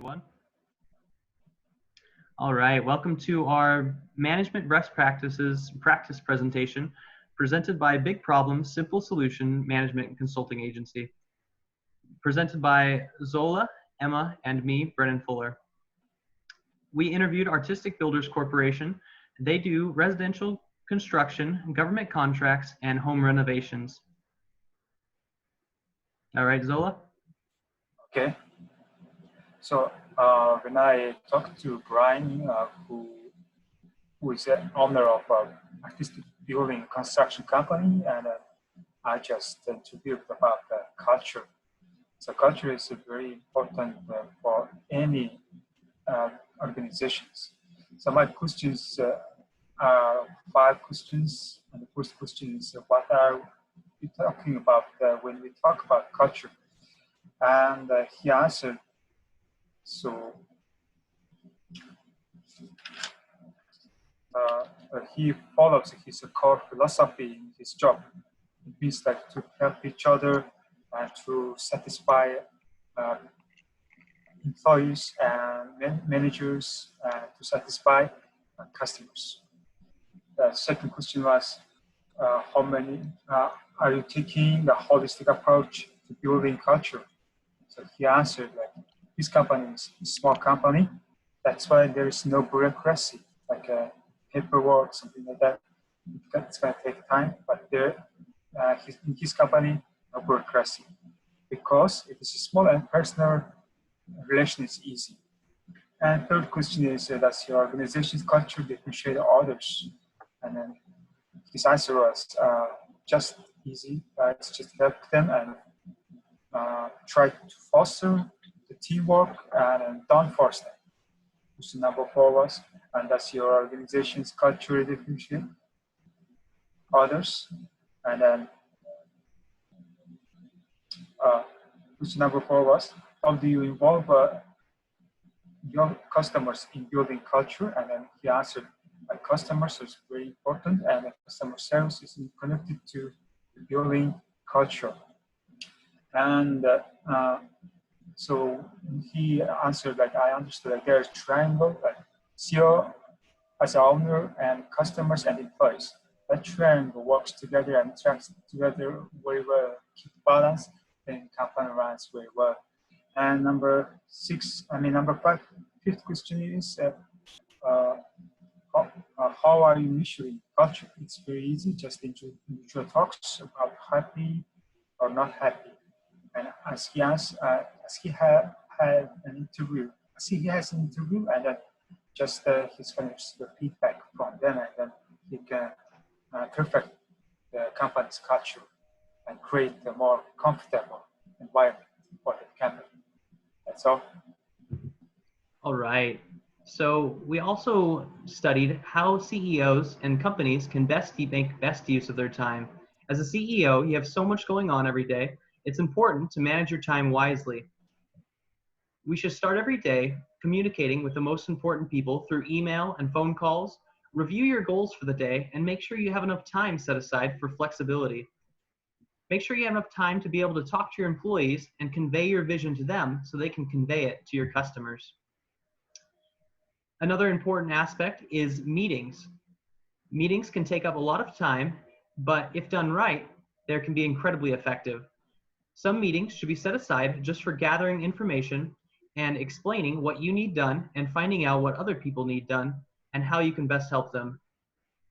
everyone. All right, welcome to our Management Best Practices practice presentation presented by Big Problems Simple Solution Management Consulting Agency. Presented by Zola, Emma, and me, Brennan Fuller. We interviewed Artistic Builders Corporation. They do residential construction, government contracts, and home renovations. All right, Zola? Okay. So when I talked to Brian, who is the owner of an artistic building construction company, and I just interviewed about the culture. So culture is very important for any organizations. So my questions are 5 questions, and the first question is, what are we talking about when we talk about culture? And he answered, so he follows his core philosophy in his job. It means like to help each other and to satisfy employees and managers and to satisfy customers. The second question was, how many are you taking the holistic approach to building culture? So he answered, like, his company is a small company. That's why there is no bureaucracy, like paperwork, something like that. It's going to take time, but in his company, no bureaucracy. Because it is small and personal, relation is easy. And third question is, does your organization's culture differentiate others? And then his answer was just easy. It's just help them and try to foster the teamwork and don't force them. Question number 4 was, and does your organization's culture differentiate others? And then question number 4 was, how do you involve your customers in building culture? And then he answered, customers is very important, and customer service is connected to building culture. And so he answered, like, I understood, like, there's triangle, like CEO as an owner and customers and employees. That triangle works together and tracks together very well, keep balance, and company runs very well. And number 5, fifth question is, how are you measuring culture? It's very easy, just individual talks about happy or not happy. And as he has an interview, and then just he's going to receive the feedback from them, and then he can perfect the company's culture and create a more comfortable environment for the company. That's all. All right. So we also studied how CEOs and companies can make best use of their time. As a CEO, you have so much going on every day. It's important to manage your time wisely. We should start every day communicating with the most important people through email and phone calls. Review your goals for the day and make sure you have enough time set aside for flexibility. Make sure you have enough time to be able to talk to your employees and convey your vision to them so they can convey it to your customers. Another important aspect is meetings. Meetings can take up a lot of time, but if done right, they can be incredibly effective. Some meetings should be set aside just for gathering information and explaining what you need done and finding out what other people need done and how you can best help them.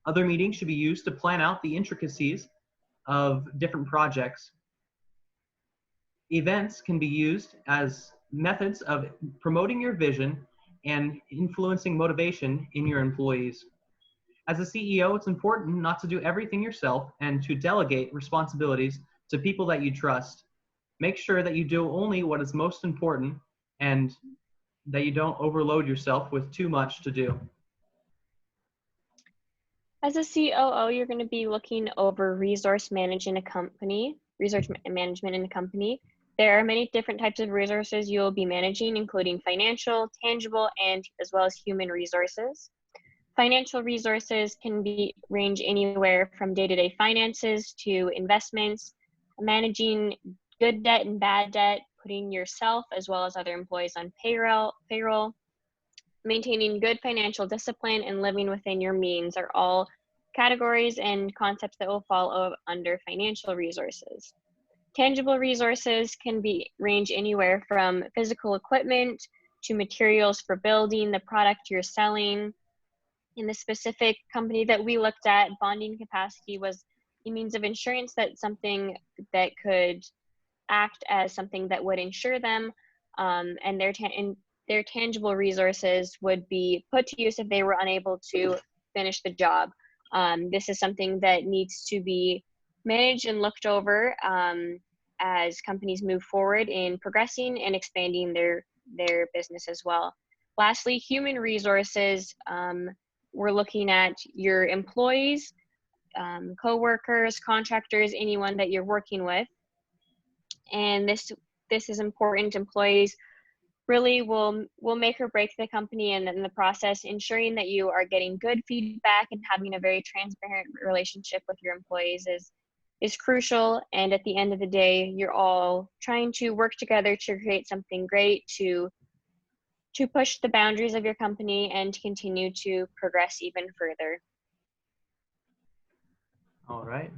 Other meetings should be used to plan out the intricacies of different projects. Events can be used as methods of promoting your vision and influencing motivation in your employees. As a CEO, it's important not to do everything yourself and to delegate responsibilities to people that you trust. Make sure that you do only what is most important and that you don't overload yourself with too much to do. As a COO, you're going to be looking over resource management in a company. There are many different types of resources you'll be managing, including financial, tangible, and as well as human resources. Financial resources can range anywhere from day-to-day finances to investments, managing good debt and bad debt, putting yourself as well as other employees on payroll, maintaining good financial discipline, and living within your means are all categories and concepts that will fall under financial resources. Tangible resources can range anywhere from physical equipment to materials for building the product you're selling. In the specific company that we looked at, bonding capacity was a means of insurance, that something that could act as something that would insure them, and their tangible resources would be put to use if they were unable to finish the job. This is something that needs to be managed and looked over as companies move forward in progressing and expanding their business as well. Lastly, human resources. We're looking at your employees, co-workers, contractors, anyone that you're working with. And this is important. Employees really will make or break the company, and in the process, ensuring that you are getting good feedback and having a very transparent relationship with your employees is crucial. And at the end of the day, you're all trying to work together to create something great, to push the boundaries of your company and to continue to progress even further. All right.